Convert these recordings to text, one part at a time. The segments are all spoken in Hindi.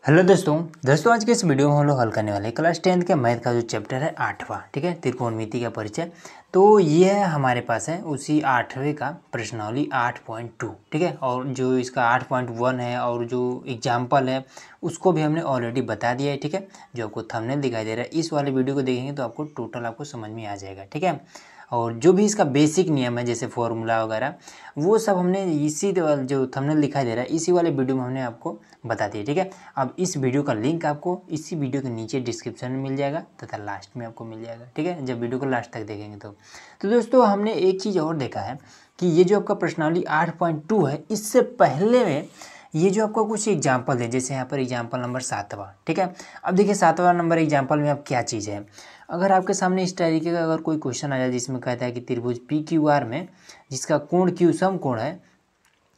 हेलो दोस्तों आज के इस वीडियो में हम लोग हल करने वाले हैं क्लास 10th के मैथ का जो चैप्टर है 8वां। ठीक है, त्रिकोणमिति का परिचय। तो ये है हमारे पास है उसी 8वें का प्रश्नावली 8.2। ठीक है, और जो इसका 8.1 है और जो एग्जाम्पल है उसको भी हमने ऑलरेडी बता दिया है। ठीक है, जो आपको थंबनेल दिखाई दे रहा है इस वाले वीडियो को देखेंगे तो आपको टोटल आपको समझ में आ जाएगा। ठीक है, और जो भी इसका बेसिक नियम है जैसे फॉर्मूला वगैरह वो सब हमने इसी जो थंबनेल दिखाई दे रहा है इसी वाले वीडियो में हमने आपको बता दिया। ठीक है, अब इस वीडियो का लिंक आपको इसी वीडियो के नीचे डिस्क्रिप्शन में मिल जाएगा तथा लास्ट में आपको मिल जाएगा। ठीक है, जब वीडियो को लास्ट तक देखेंगे तो दोस्तों हमने एक चीज़ और देखा है कि ये जो आपका प्रश्नावली 8.2 है इससे पहले में ये जो आपको कुछ एग्जाम्पल है, जैसे यहाँ पर एग्जाम्पल नंबर 7वां। ठीक है, अब देखिए 7वां नंबर एग्जाम्पल में अब क्या चीज़ है। अगर आपके सामने इस तरीके का अगर कोई क्वेश्चन आ जाए जिसमें कहता है कि त्रिभुज पी क्यू आर में जिसका कोण क्यू समकोण है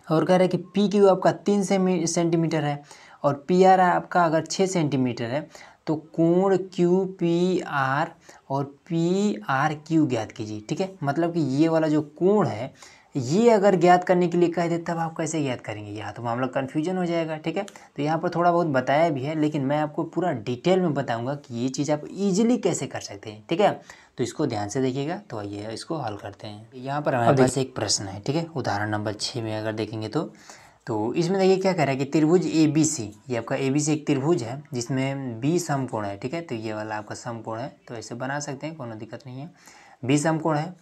और कह रहा है कि पी क्यू आपका 3 सेंटीमीटर है और पी आर आपका अगर 6 सेंटीमीटर है तो कोण क्यू पी आर और पी आर क्यू ज्ञात कीजिए। ठीक है, मतलब कि ये वाला जो कोण है ये अगर ज्ञात करने के लिए कह दे तब आप कैसे ज्ञात करेंगे, यहाँ तो मामला कन्फ्यूजन हो जाएगा। ठीक है, तो यहाँ पर थोड़ा बहुत बताया भी है लेकिन मैं आपको पूरा डिटेल में बताऊंगा कि ये चीज़ आप इजीली कैसे कर सकते हैं। ठीक है, तो इसको ध्यान से देखिएगा। तो आइए इसको हल करते हैं। यहाँ पर हमारे पास एक प्रश्न है। ठीक है, उदाहरण नंबर 6 में अगर देखेंगे तो इसमें देखिए क्या कह रहा है कि त्रिभुज ए बी सी, ये आपका ए बी सी एक त्रिभुज है जिसमें बी समकोण है। ठीक है, तो ये वाला आपका समकोण है तो ऐसे बना सकते हैं, कोई दिक्कत नहीं है। बी समकोण है,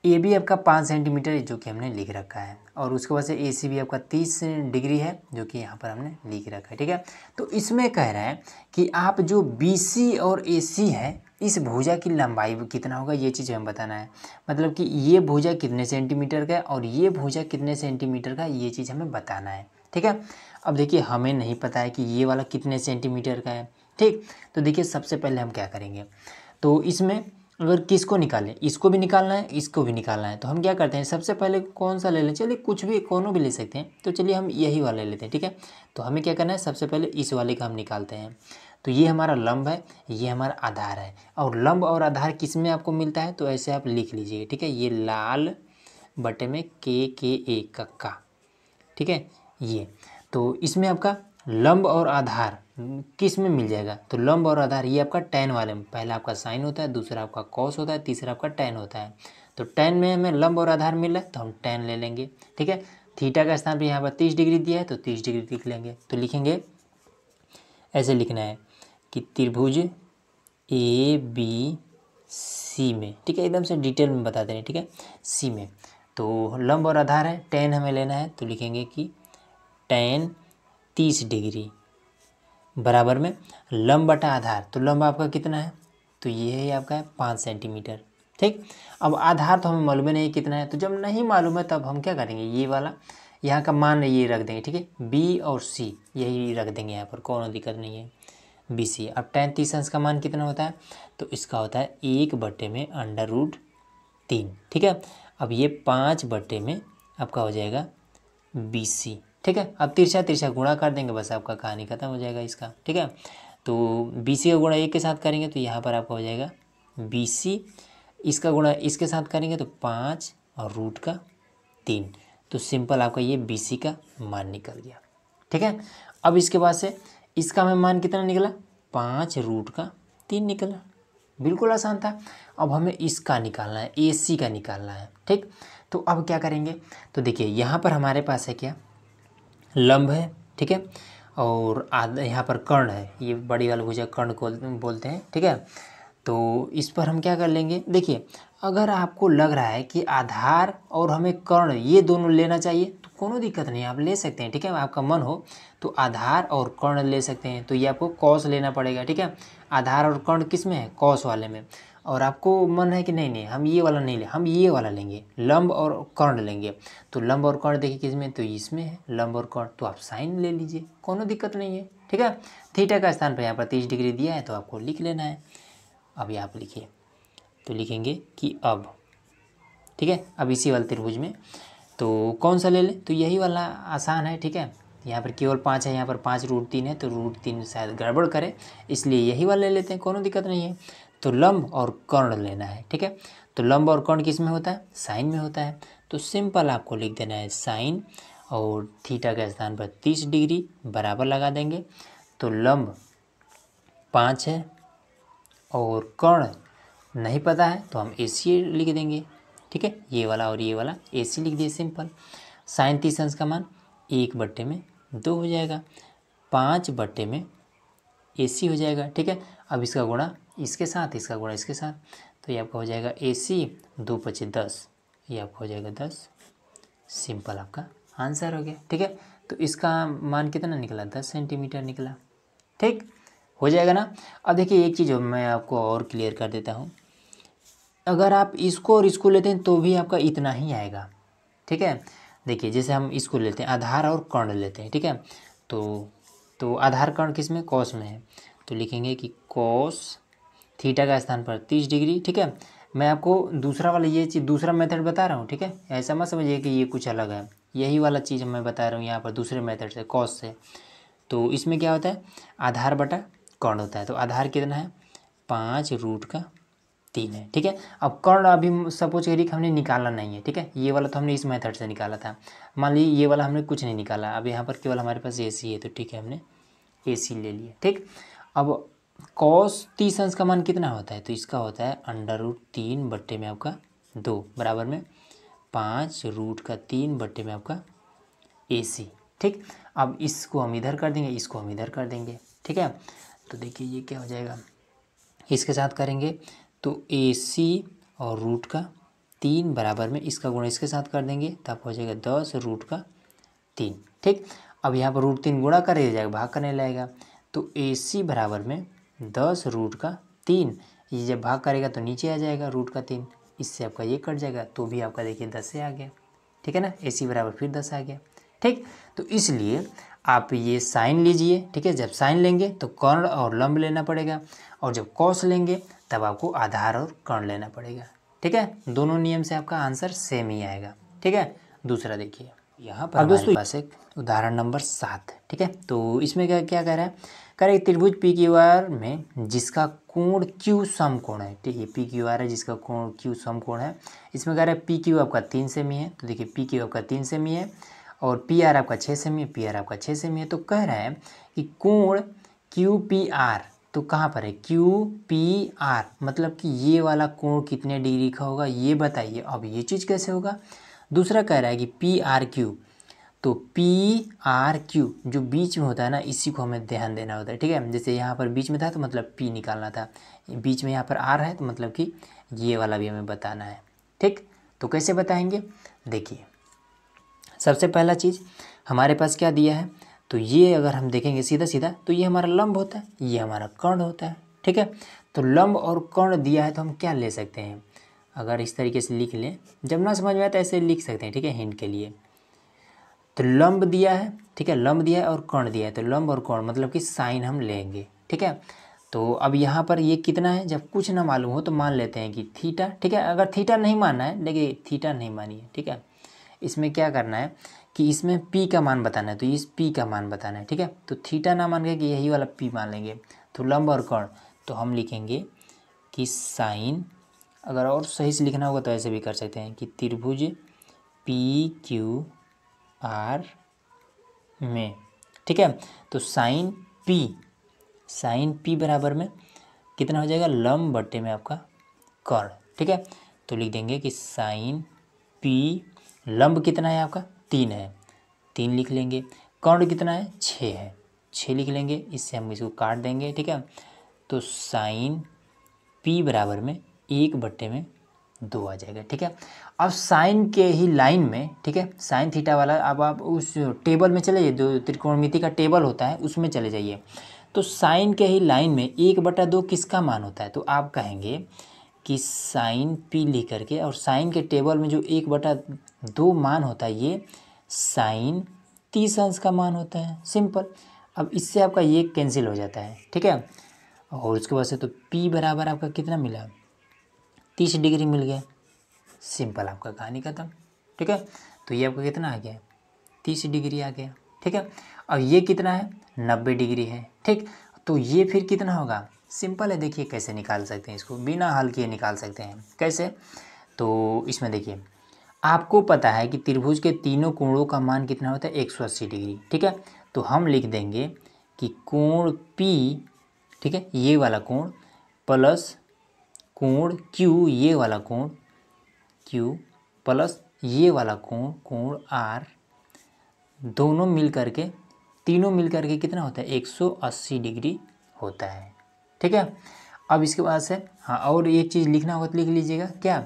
ए बी आपका 5 सेंटीमीटर जो कि हमने लिख रखा है और उसके बाद से ए सी भी आपका 30 डिग्री है जो कि यहाँ पर हमने लिख रखा है। ठीक है, तो इसमें कह रहा है कि आप जो बी सी और ए सी है इस भुजा की लंबाई कितना होगा ये चीज़ हमें बताना है। मतलब कि ये भुजा कितने सेंटीमीटर का है और ये भुजा कितने सेंटीमीटर का ये चीज़ हमें बताना है। ठीक है, अब देखिए हमें नहीं पता है कि ये वाला कितने सेंटीमीटर का है। ठीक, तो देखिए सबसे पहले हम क्या करेंगे, तो इसमें अगर किसको निकालें, इसको भी निकालना है इसको भी निकालना है, तो हम क्या करते हैं सबसे पहले कौन सा ले लें, चलिए कुछ भी कोनो भी ले सकते हैं। तो चलिए हम यही वाला ले लेते हैं। ठीक है, तो हमें क्या करना है सबसे पहले इस वाले का हम निकालते हैं। तो ये हमारा लंब है, ये हमारा आधार है और लंब और आधार किस में आपको मिलता है तो ऐसे आप लिख लीजिए। ठीक है, ये लाल बटे में के ए कक्का। ठीक है, ये तो इसमें आपका लंब और आधार किस में मिल जाएगा, तो लंब और आधार ये आपका tan वाले में पहला आपका साइन होता है, दूसरा आपका कॉस होता है, तीसरा आपका tan होता है। तो tan में हमें लंब और आधार मिल रहा है तो हम tan ले लेंगे। ठीक है, थीटा का स्थान पर यहाँ पर 30 डिग्री दिया है तो 30 डिग्री लिख लेंगे। तो लिखेंगे ऐसे लिखना है कि त्रिभुज ए बी सी में, ठीक है एकदम से डिटेल में बता दे रहे हैं। ठीक है, सी में तो लंब और आधार है, tan हमें लेना है तो लिखेंगे कि tan 30 डिग्री बराबर में लंब बटा आधार, तो लंब आपका कितना है तो ये है आपका है 5 सेंटीमीटर। ठीक, अब आधार तो हमें मालूम नहीं कितना है, तो जब नहीं मालूम है तब हम क्या करेंगे ये वाला यहाँ का मान ये रख देंगे। ठीक है, बी और सी यही रख देंगे यहाँ पर, कोई दिक्कत नहीं है। बी सी, अब tan 30 अंश का मान कितना होता है तो इसका होता है 1/√3। ठीक है, अब ये 5 में आपका हो जाएगा बी सी। ठीक है, अब तिरछा तिरछा गुणा कर देंगे बस आपका कहानी खत्म हो जाएगा इसका। ठीक है, तो बी सी का गुणा एक के साथ करेंगे तो यहाँ पर आपका हो जाएगा बी सी, इसका गुणा इसके साथ करेंगे तो 5/√3। तो सिंपल आपका ये बी सी का मान निकल गया। ठीक है, अब इसके बाद से इसका हमें मान कितना निकला 5√3 निकला, बिल्कुल आसान था। अब हमें इसका निकालना है, ए सी का निकालना है। ठीक, तो अब क्या करेंगे तो देखिए यहाँ पर हमारे पास है क्या लंब है। ठीक है, और यहाँ पर कर्ण है, ये बड़ी वाली भुजा कर्ण को बोलते हैं। ठीक है, तो इस पर हम क्या कर लेंगे, देखिए अगर आपको लग रहा है कि आधार और हमें कर्ण ये दोनों लेना चाहिए तो कोनो दिक्कत नहीं, आप ले सकते हैं। ठीक है, आपका मन हो तो आधार और कर्ण ले सकते हैं, तो ये आपको कॉस लेना पड़ेगा। ठीक है, आधार और कर्ण किस में है कॉस वाले में, और आपको मन है कि नहीं हम ये वाला नहीं ले, हम ये वाला लेंगे लंब और कर्ण लेंगे। तो लंब और कर्ण देखिए किस में तो इसमें है लंब और कर्ण, तो आप साइन ले लीजिए, कोनो दिक्कत नहीं है। ठीक है, थीटा का स्थान पर यहाँ पर 30 डिग्री दिया है तो आपको लिख लेना है। अभी आप लिखिए, तो लिखेंगे कि अब ठीक है, अब इसी वाले त्रिभुज में तो कौन सा ले लें तो यही वाला आसान है। ठीक है, यहाँ पर केवल 5 है, यहाँ पर 5√3 है तो √3 शायद गड़बड़ करे इसलिए यही वाला ले लेते हैं, कोनो दिक्कत नहीं है। तो लंब और कर्ण लेना है। ठीक है, तो लंब और कर्ण किस में होता है साइन में होता है, तो सिंपल आपको लिख देना है साइन और थीटा के स्थान पर 30 डिग्री बराबर लगा देंगे तो लंब 5 है और कर्ण नहीं पता है तो हम AC लिख देंगे, ठीक है। ये वाला और ये वाला AC लिख दिए, सिंपल। साइन 30 अंश का मान 1/2 हो जाएगा, 5/AC हो जाएगा, ठीक है। अब इसका गुणा इसके साथ, इसका गुणा इसके साथ, तो ये आपका हो जाएगा AC, 2 × 5 = 10, ये आपका हो जाएगा 10। सिंपल आपका आंसर हो गया, ठीक है। तो इसका मान कितना निकला, 10 सेंटीमीटर निकला, ठीक हो जाएगा ना। अब देखिए एक चीज़ मैं आपको और क्लियर कर देता हूँ, अगर आप इसको और इसको लेते हैं तो भी आपका इतना ही आएगा, ठीक है। देखिए जैसे हम इसको लेते हैं, आधार और कर्ण लेते हैं, ठीक है। तो आधार कर्ण किस में, कॉस में है, तो लिखेंगे कि कॉस थीटा का स्थान पर 30 डिग्री, ठीक है। मैं आपको दूसरा वाला ये चीज़ दूसरा मेथड बता रहा हूँ, ठीक है। ऐसा मत समझिए कि ये कुछ अलग है, यही वाला चीज़ मैं बता रहा हूँ यहाँ पर दूसरे मेथड से, कॉस से। तो इसमें क्या होता है, आधार बटा कर्ण होता है। तो आधार कितना है, 5√3 है, ठीक है। अब कर्ण अभी सपोज करिए कि हमने निकाला नहीं है, ठीक है। ये वाला तो हमने इस मेथड से निकाला था, मान लीजिए ये वाला हमने कुछ नहीं निकाला, अब यहाँ पर केवल हमारे पास AC है, तो ठीक है हमने AC ले लिया, ठीक। अब कॉस 30 अंश का मान कितना होता है, तो इसका होता है √3 बट्टे में आपका 2 बराबर में 5√3 बट्टे में आपका AC, ठीक। अब इसको हम इधर कर देंगे, इसको हम इधर कर देंगे, ठीक है। तो देखिए ये क्या हो जाएगा, इसके साथ करेंगे तो AC और √3 बराबर में इसका गुणा इसके साथ कर देंगे, तब हो जाएगा 10√3, ठीक। अब यहाँ पर √3 गुणा कर दिया जाएगा, भाग करने लगेगा, तो AC बराबर में 10√3, ये जब भाग करेगा तो नीचे आ जाएगा √3, इससे आपका ये कट जाएगा, तो भी आपका देखिए 10 से आ गया, ठीक है ना। AC बराबर फिर 10 आ गया, ठीक। तो इसलिए आप ये साइन लीजिए, ठीक है। जब साइन लेंगे तो कर्ण और लंब लेना पड़ेगा, और जब कॉस लेंगे तब आपको आधार और कर्ण लेना पड़ेगा, ठीक है। दोनों नियम से आपका आंसर सेम ही आएगा, ठीक है। दूसरा देखिए यहाँ पर हमारे पास एक उदाहरण नंबर 7, ठीक है। तो इसमें क्या क्या कह रहा है, कह रहा है त्रिभुज PQR में जिसका कोण Q समकोण है, ठीक है। PQR है जिसका कोण Q समकोण है, इसमें कह रहा है PQ आपका 3 सेमी है, तो देखिए PQ आपका 3 सेमी है और PR आपका 6 सेमी है, PR आपका 6 सेमी है। तो कह रहा है कि कोण QPR तो कहाँ पर है, QPR मतलब कि ये वाला कोण कितने डिग्री का होगा ये बताइए। अब ये चीज़ कैसे होगा, दूसरा कह रहा है कि PRQ, तो PRQ जो बीच में होता है ना, इसी को हमें ध्यान देना होता है, ठीक है। जैसे यहाँ पर बीच में था तो मतलब P निकालना था, बीच में यहाँ पर R है तो मतलब कि ये वाला भी हमें बताना है, ठीक। तो कैसे बताएंगे, देखिए सबसे पहला चीज़ हमारे पास क्या दिया है, तो ये अगर हम देखेंगे सीधा सीधा तो ये हमारा लंब होता है, ये हमारा कर्ण होता है, ठीक है। तो लंब और कर्ण दिया है तो हम क्या ले सकते हैं, अगर इस तरीके से लिख लें, जब ना समझ में आए तो ऐसे लिख सकते हैं, ठीक है, हिंट के लिए। तो लंब दिया है, ठीक है, लंब दिया है और कर्ण दिया है, तो लंब और कर्ण मतलब कि साइन हम लेंगे, ठीक है। तो अब यहाँ पर ये कितना है, जब कुछ ना मालूम हो तो मान लेते हैं कि थीटा, ठीक है। अगर थीटा नहीं मानना है, देखिए थीटा नहीं मानिए, ठीक है। इसमें क्या करना है कि इसमें P का मान बताना है, तो इस P का मान बताना है, ठीक है। तो थीटा ना मान के कि यही वाला P मान लेंगे, तो लंब और कर्ण तो हम लिखेंगे कि साइन, अगर और सही से लिखना होगा तो ऐसे भी कर सकते हैं कि त्रिभुज PQR में, ठीक है। तो साइन P बराबर में कितना हो जाएगा, लंब बट्टे में आपका कर्ण, ठीक है। तो लिख देंगे कि साइन P, लंब कितना है आपका 3 है, 3 लिख लेंगे, कर्ण कितना है 6 है, 6 लिख लेंगे, इससे हम इसको काट देंगे, ठीक है। तो साइन P बराबर में 1/2 आ जाएगा, ठीक है। अब साइन के ही लाइन में, ठीक है, साइन थीटा वाला, अब आप उस टेबल में चले जाइए, जो त्रिकोणमिति का टेबल होता है उसमें चले जाइए। तो साइन के ही लाइन में 1/2 किसका मान होता है, तो आप कहेंगे कि साइन P लिख करके, और साइन के टेबल में जो 1/2 मान होता है ये साइन 30 अंश का मान होता है, सिंपल। अब इससे आपका ये कैंसिल हो जाता है, ठीक है। और उसके बाद से तो P बराबर आपका कितना मिला, 30 डिग्री मिल गया, सिंपल आपका कहानी खत्म, ठीक है। तो ये आपका कितना आ गया, 30 डिग्री आ गया, ठीक है। अब ये कितना है, 90 डिग्री है, ठीक। तो ये फिर कितना होगा, सिंपल है, देखिए कैसे निकाल सकते हैं इसको, बिना हल किए निकाल सकते हैं, कैसे। तो इसमें देखिए आपको पता है कि त्रिभुज के तीनों कोणों का मान कितना होता है, 180 डिग्री, ठीक है। तो हम लिख देंगे कि कोण P, ठीक है, ये वाला कोण प्लस कोण Q, ये वाला कोण Q प्लस ये वाला कोण कोण R, दोनों मिल करके, तीनों मिल करके कितना होता है 180 डिग्री होता है। ठीक है, अब इसके बाद से हाँ और एक चीज़ लिखना होगा तो लिख लीजिएगा क्या,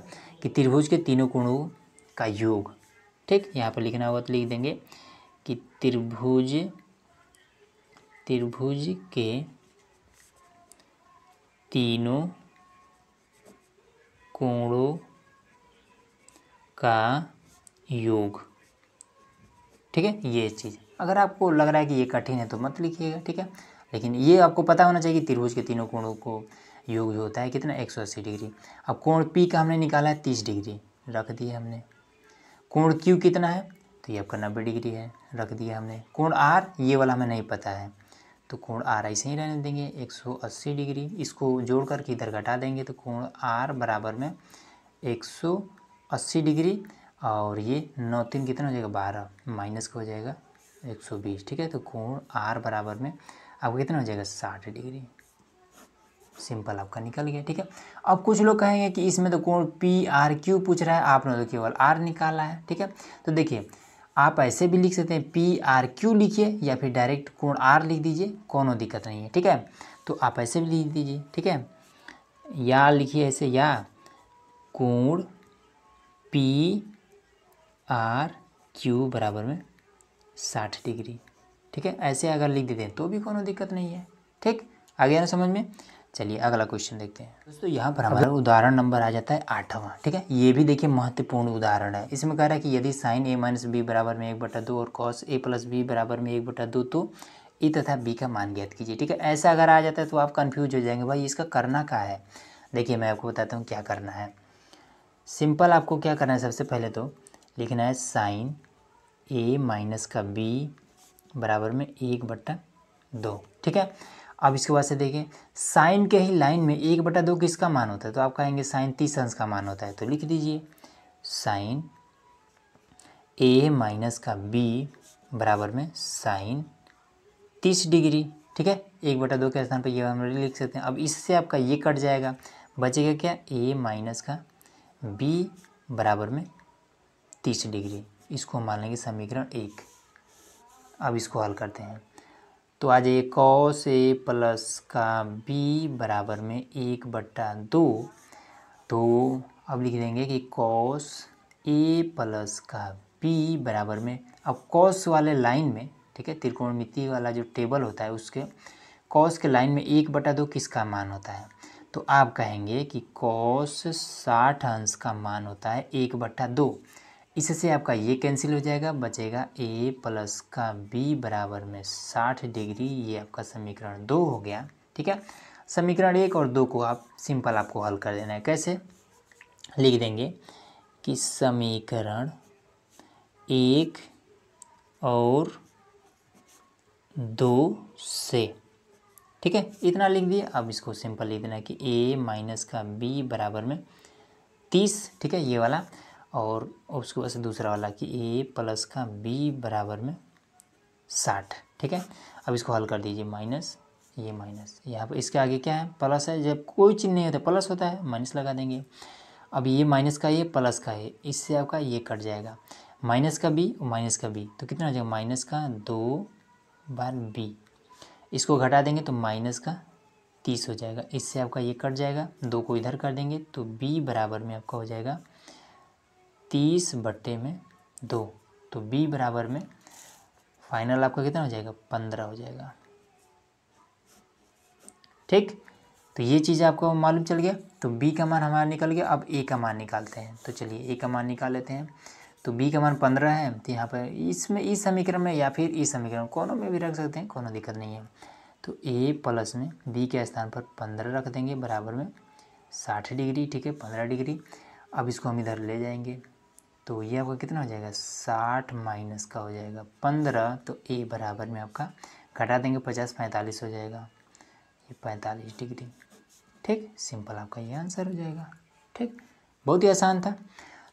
कि त्रिभुज के तीनों कोणों का योग। ठीक, यहाँ पर लिखना होगा तो लिख देंगे कि त्रिभुज के तीनों कोणों का योग। ठीक है, ये चीज़ अगर आपको लग रहा है कि ये कठिन है तो मत लिखिएगा। ठीक है, लेकिन ये आपको पता होना चाहिए कि त्रिभुज के तीनों कोणों को योग जो होता है कितना 180 डिग्री। अब कोण P का हमने निकाला है 30 डिग्री, रख दिया हमने। कोण Q कितना है, तो ये आपका 90 डिग्री है, रख दिया हमने। कोण R ये वाला हमें नहीं पता है, तो कोण R ऐसे ही रहने देंगे 180 डिग्री। इसको जोड़ करके इधर घटा देंगे तो कोण R बराबर में 180 डिग्री, और ये 9 3 कितना हो जाएगा 12, माइनस का हो जाएगा 120। ठीक है, तो कोण R बराबर में आपको कितना हो जाएगा 60 डिग्री। सिंपल आपका निकल गया। ठीक है, अब कुछ लोग कहेंगे कि इसमें तो कोण PRQ पूछ रहा है, आपने तो केवल R निकाला है। ठीक है, तो देखिए आप ऐसे भी लिख सकते हैं PRQ लिखिए या फिर डायरेक्ट कोण R लिख दीजिए, कोनो दिक्कत नहीं है। ठीक है, तो आप ऐसे भी लिख दीजिए। ठीक है, या लिखिए ऐसे, या कोण PRQ बराबर में 60 डिग्री। ठीक है, ऐसे अगर लिख देते हैं तो भी कोनो दिक्कत नहीं है। ठीक, आ गया ना समझ में। चलिए अगला क्वेश्चन देखते हैं दोस्तों। यहाँ पर हमारा उदाहरण नंबर आ जाता है 8वां। ठीक है, ये भी देखिए महत्वपूर्ण उदाहरण है। इसमें कह रहा है कि यदि साइन A माइनस B बराबर में 1/2 और कॉस A प्लस B बराबर में 1/2, तो E तथा B का मान ज्ञात कीजिए। ठीक है, ऐसा अगर आ जाता है तो आप कन्फ्यूज हो जाएंगे, भाई इसका करना क्या है। देखिए मैं आपको बताता हूँ क्या करना है। सिंपल आपको क्या करना है, सबसे पहले तो लिखना है साइन A माइनस का B बराबर में 1/2। ठीक है, अब इसके बाद से देखिए साइन के ही लाइन में 1/2 किसका मान होता है, तो आप कहेंगे साइन 30 अंश का मान होता है, तो लिख दीजिए साइन A माइनस का B बराबर में साइन 30 डिग्री। ठीक है, 1/2 के स्थान पर ये हम लिख सकते हैं। अब इससे आपका ये कट जाएगा, बचेगा क्या A माइनस का B बराबर में 30 डिग्री। इसको मान लेंगे समीकरण 1। अब इसको हल करते हैं तो आ जाइए कॉस A प्लस का B बराबर में 1/2। तो अब लिख देंगे कि कॉस A प्लस का B बराबर में, अब कॉस वाले लाइन में, ठीक है, त्रिकोणमिति वाला जो टेबल होता है उसके कॉस के लाइन में 1/2 किसका मान होता है, तो आप कहेंगे कि कॉस 60 अंश का मान होता है 1/2। इससे आपका ये कैंसिल हो जाएगा, बचेगा A प्लस का B बराबर में 60 डिग्री। ये आपका समीकरण 2 हो गया। ठीक है, समीकरण 1 और 2 को आप सिंपल आपको हल कर देना है। कैसे लिख देंगे कि समीकरण 1 और 2 से, ठीक है, इतना लिख दिए। अब इसको सिंपल लिख देना है कि A माइनस का B बराबर में 30। ठीक है, ये वाला, और उसके बाद से दूसरा वाला कि A प्लस का B बराबर में 60। ठीक है, अब इसको हल कर दीजिए, माइनस ये माइनस, यहाँ पर इसके आगे क्या है प्लस है, जब कोई चिन्ह नहीं होता प्लस होता है माइनस लगा देंगे। अब ये माइनस का ये प्लस का है, इससे आपका ये कट जाएगा, माइनस का B और माइनस का B, तो कितना हो जाएगा माइनस का 2 बार B। इसको घटा देंगे तो माइनस का 30 हो जाएगा, इससे आपका ये कट जाएगा, 2 को इधर कर देंगे तो B बराबर में आपका हो जाएगा 30/2। तो B बराबर में फाइनल आपका कितना हो जाएगा 15 हो जाएगा। ठीक, तो ये चीज़ आपको मालूम चल गया। तो B का मान हमारा निकल गया। अब A का मान निकालते हैं, तो चलिए A का मान निकाल लेते हैं। तो B का मान 15 है, तो यहाँ पर इसमें इस समीकरण में या फिर इस समीकरण कोनों में भी रख सकते हैं, कोनो दिक्कत नहीं है। तो A प्लस में B के स्थान पर 15 रख देंगे बराबर में 60 डिग्री। ठीक है, 15 डिग्री। अब इसको हम इधर ले जाएंगे तो ये आपका कितना हो जाएगा 60 माइनस का हो जाएगा 15। तो A बराबर में आपका घटा देंगे 50, 45 हो जाएगा, ये 45 डिग्री। ठीक, सिंपल आपका ये आंसर हो जाएगा। ठीक, बहुत ही आसान था।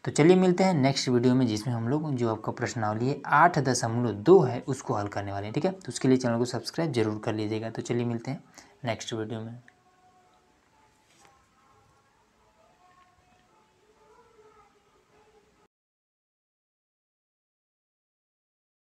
तो चलिए मिलते हैं नेक्स्ट वीडियो में, जिसमें हम लोग जो आपका प्रश्नावली है 8.2 है उसको हल करने वाले हैं। ठीक है, तो उसके लिए चैनल को सब्सक्राइब जरूर कर लीजिएगा। तो चलिए मिलते हैं नेक्स्ट वीडियो में।